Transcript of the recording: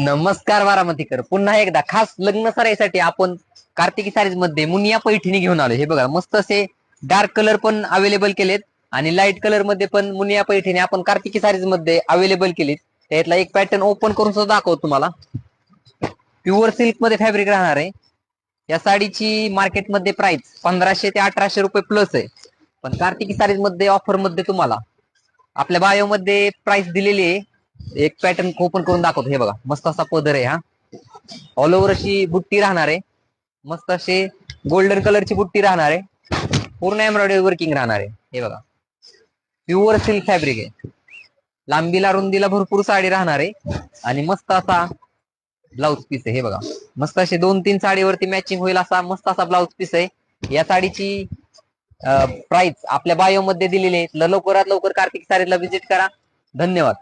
नमस्कार बारामतीकर, पुन्हा एकदा खास लग्न सराईसाठी आपण कार्तिकी सारीज मध्ये मुनिया पैठणी घेऊन आलो. हे बघा, मस्त असे डार्क कलर पण अवेलेबल केलेत आणि लाईट कलर मध्ये पण मुनिया पैठणी आपण कार्तिकी सारीज मध्ये अवेलेबल केलीत. त्यातला एक पॅटर्न ओपन करून सुद्धा दाखवतो तुम्हाला. प्युअर सिल्क मध्ये फॅब्रिक राहणार आहे. या साडीची मार्केटमध्ये प्राइस 1500 ते 1800 रुपये प्लस आहे, पण कार्तिकी सारीज मध्ये ऑफर मध्ये तुम्हाला आपल्या बायो मध्ये प्राइस दिलेली आहे. एक पॅटर्न ओपन करून दाखवतो. हे बघा, मस्त असा पदर आहे. हा ऑल ओव्हर अशी बुट्टी राहणार आहे. मस्त असे गोल्डन कलरची बुट्टी राहणार आहे. पूर्ण एम्ब्रॉयडरी वर्किंग राहणार आहे. हे बघा, प्युअर सिल्क फॅब्रिक आहे. लांबीला रुंदीला भरपूर साडी राहणार आहे आणि मस्त असा ब्लाउज पीस आहे. हे बघा, मस्त असे 2-3 साडीवरती मॅचिंग होईल असा मस्त असा ब्लाउज पीस आहे. या साडीची प्राइस आपल्या बायो मध्ये दिलेली आहे. लवकरात लवकर कार्तिक सारीजला व्हिजिट करा. धन्यवाद.